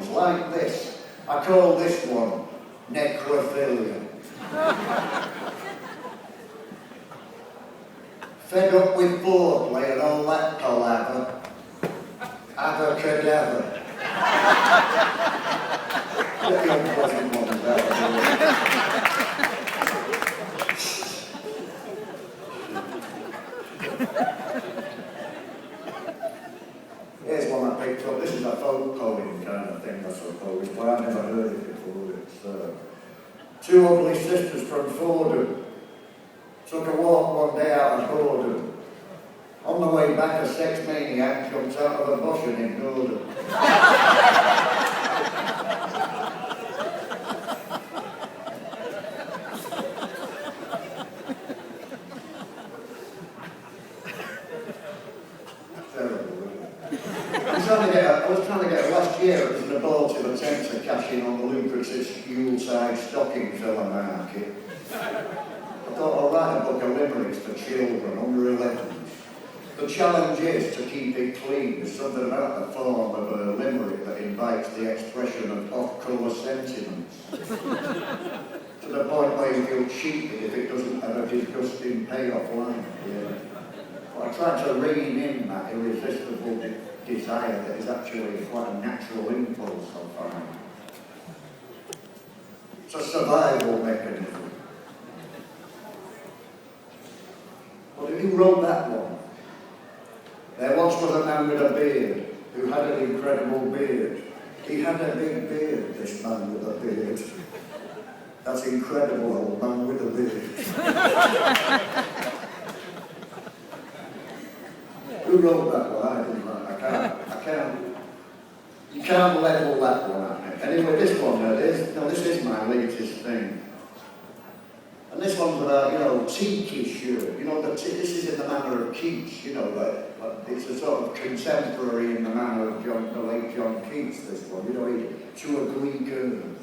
poems like this. I call this one Necrophilia. Fed up with foreplay and all that palaver, have a cadaver. Get the unpleasant ones out of here. Here's one I picked up. This is a folk poem kind of thing, I suppose, but I've never heard it before. It's two ugly sisters from Fordham. Took a walk one day out of boredom. On the way back, a sex maniac jumped out of a bush and ignored them. I was trying to get last year, it was an abortive attempt to cash in on the lucrative Yuletide stocking filler market. I thought I'll write a book of limericks for children under 11s. The challenge is to keep it clean. There's something about the form of a limerick that invites the expression of off-colour sentiments. To the point where you feel cheated if it doesn't have a disgusting payoff line. Yeah. But I try to rein in that irresistible desire that is actually quite a natural impulse, I find. It's a survival mechanism. But who wrote that one? There once was a man with a beard who had an incredible beard. He had a big beard, this man with a beard. That's incredible, old man with a beard. Who wrote that one? I didn't know. I can't. You can't level that one at me. Anyway, this one, this is my latest thing. And this one's about, tiki shirt. This is in the manner of Keats, it's a sort of contemporary in the manner of the late John Keats, this one, to a Greek urn.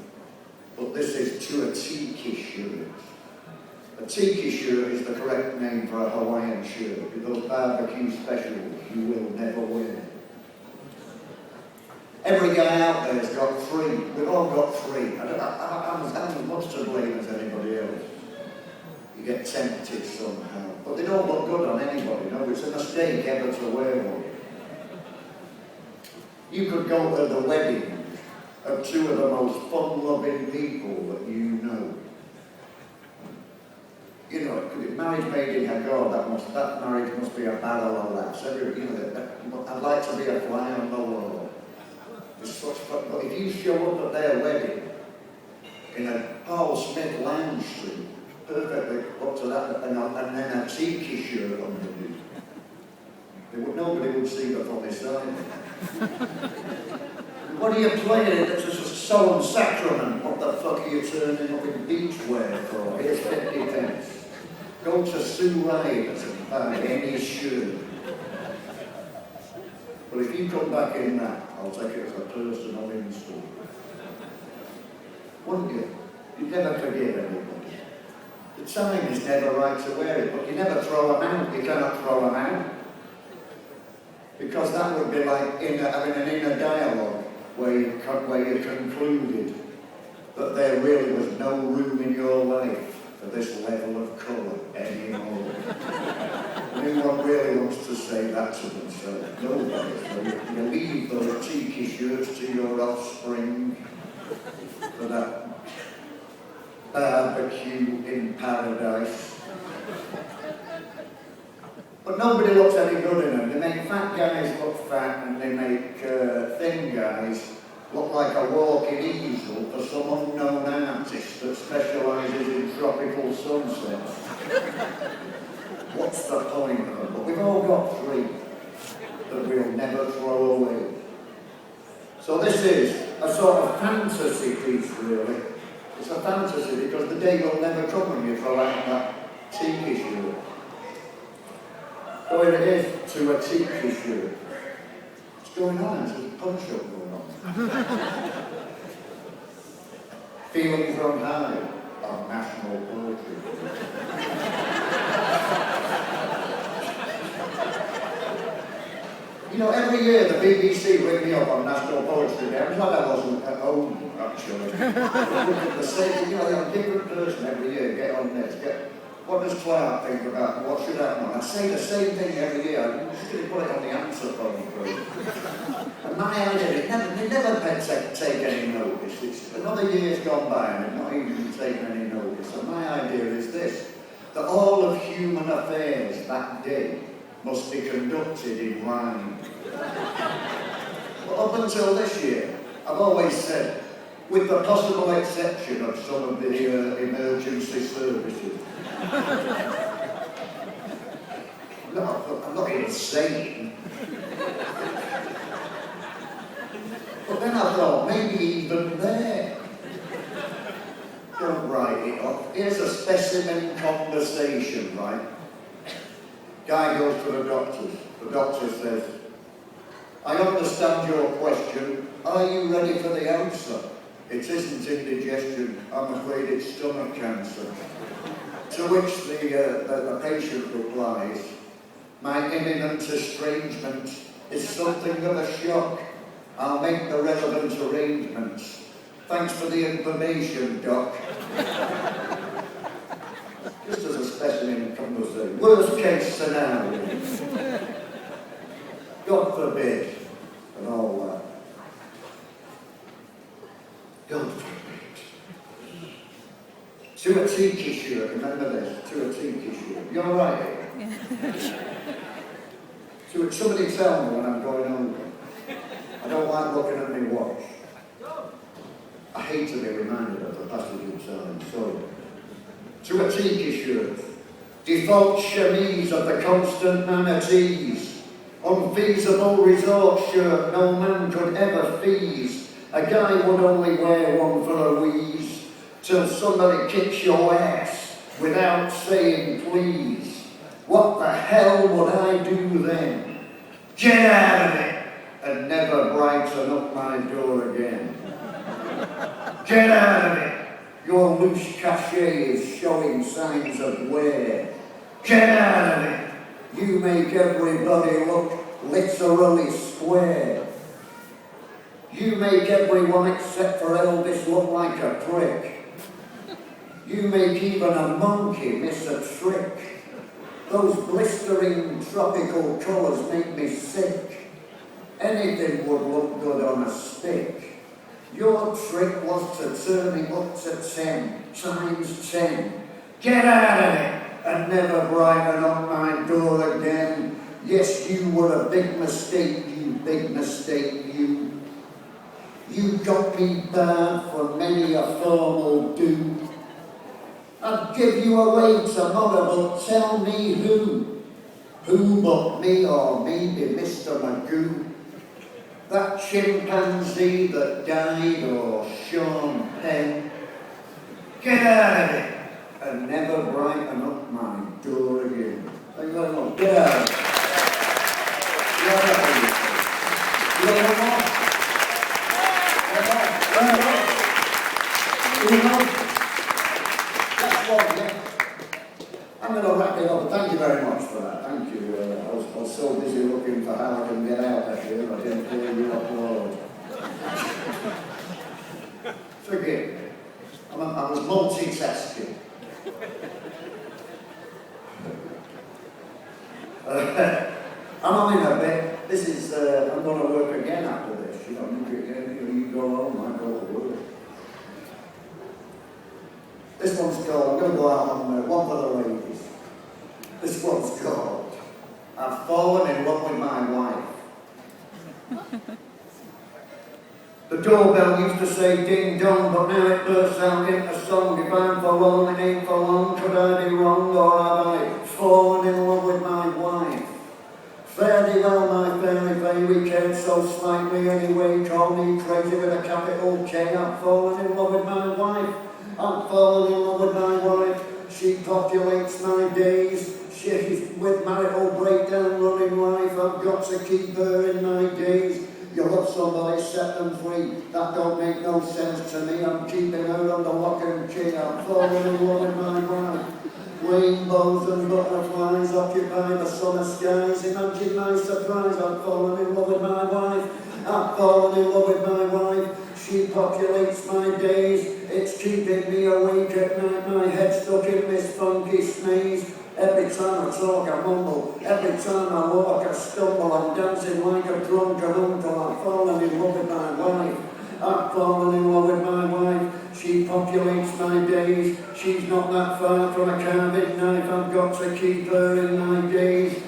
But this is to a tiki shirt. A tiki shirt is the correct name for a Hawaiian shirt. With those barbecue specials, you will never win. Every guy out there's got three. We've all got three. I'm as much to blame as anybody else. You get tempted somehow. But they don't look good on anybody, no? It's a mistake ever to wear one. You could go to the wedding of two of the most fun-loving people that you know. Marriage made in Hagar, that marriage must be a barrel of laughs. I'd like to be a fly on the wall. It's such fun. But if you show up at their wedding in a Paul Smith lounge suit, perfectly up to that, and then a tiki shirt underneath, nobody would see the funny side. What are you playing? It's just a solemn sacrament. What the fuck are you turning up in beachwear for? Here's 50 pence. Go to Sue Ryder's and buy any shirt. But if you come back in that, I'll take it as a personal insult. Wouldn't you? You'd never forgive anybody. The time is never right to wear it, but you never throw them out. You cannot throw them out. Because that would be like having an inner dialogue where you concluded that there really was no room in your life for this level of colour anymore. Anyone really wants to say that to themselves? Nobody. So you leave those tiki shirts to your offspring for that barbecue in paradise. But nobody looks any good in them. They make fat guys look fat, and they make thin guys look like a walking easel for some unknown artist that specialises in tropical sunsets. What's the point of them? But we've all got three that we'll never throw away. So this is a sort of fantasy piece, really. It's a fantasy because the day will never come when you throw out that tiki shirt. So here it is, to a tiki shirt. What's going on? There's a punch-up going on. Feeling from high on national poetry. You know, every year the BBC ring me up on National Poetry Day. I'm glad I wasn't at home, actually. The same, you know, a different person every year, get on this, what does Clarke think about what should happen? I say the same thing every year. I'm just going to put it on the answer phone for you. And my idea, they never take any notice. It's another year's gone by and they've not even taken any notice. And my idea is this, that all of human affairs that day must be conducted in rhyme. But up until this year, I've always said, with the possible exception of some of the emergency services. I'm not insane. But then I thought, maybe even there. Don't write it up. Here's a specimen conversation, right? Guy goes to the doctors. The doctor says, I understand your question. Are you ready for the answer? It isn't indigestion. I'm afraid it's stomach cancer. To which the patient replies, my imminent estrangement is something of a shock. I'll make the relevant arrangements. Thanks for the information, Doc. Just as a specimen conversation. Worst case scenario. God forbid, and all that. God forbid. To a tiki shirt, remember this, to a tiki shirt. You're right. Somebody tell me when I'm going hungry. I don't like looking at my watch. I hate to be reminded of the passage of time, sorry. To a tiki shirt, default chemise of the constant manatees, unfeasible resort shirt no man could ever fees. A guy would only wear one for a wheeze, till somebody kicks your ass without saying please. What the hell would I do then? Get out of it and never brighten up my door again. Get out of it. Your loose cachet is showing signs of wear. Get out of it. You make everybody look literally square. You make everyone except for Elvis look like a prick. You make even a monkey miss a trick. Those blistering tropical colours make me sick. Anything would look good on a stick. Your trick was to turn it up to 10 times 10. Get out of it and never brighten up my door again. Yes, you were a big mistake, you big mistake, you. You got me bad for many a formal do. I'd give you away tomorrow, but tell me who. Who but me or maybe Mr. Magoo? That chimpanzee that died or Sean Penn. Get out of it and never brighten up my door again. Thank you very much. Get out of it. Get out of it. You want more? That's one, yeah. I'm going to wrap it up. Thank you very much for that. Thank you. I was so busy looking for how I can get out of here, I didn't hear you upload. Forgive me. I was multitasking. I'm on in a bit. This is, I'm going to work again after this. You know, you go home, I go to work. This one's called, I'm going to go out on one for the ladies. This one's called, I've fallen in love with my wife. The doorbell used to say ding dong, but now it bursts out in a song. If I'm for long, it ain't for long. Could I be wrong, or have I fallen in love with my wife? Fare thee well, my fairy fay, we cared so slightly anyway. Call me crazy with a capital K. I've fallen in love with my wife. I've fallen in love with my wife. She populates my days. She's with marital breakdown running life. I've got to keep her in my days. You love somebody, set them free. That don't make no sense to me. I'm keeping her under lock and key. I'm falling in love with my wife. Rainbows and butterflies occupy the summer skies. Imagine my surprise, I've fallen in love with my wife. I've fallen in love with my wife. She populates my days. It's keeping me awake at night. My head stuck in this funky sneeze. Every time I talk, I mumble. Every time I walk, I stumble. I'm dancing like a drunken uncle. I've fallen in love with my wife. I've fallen in love with my wife. She populates my days. She's not that far from a carving knife. I've got to keep her in my days.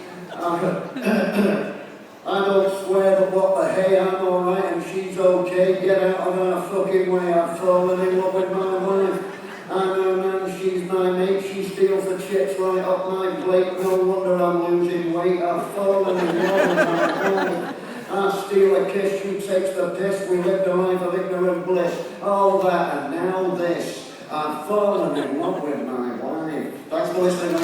I don't swear, but what the hey, I'm alright and she's okay. Get out of our fucking way. I've fallen in love with my wife. I'm her man, she's my mate. She steals the chips right off my plate. No wonder I'm losing weight. I've fallen in love with my wife. I steal a kiss, she takes the piss. We lived a life of ignorant bliss. All that and now this. I've fallen in love with my wife. Thanks for listening.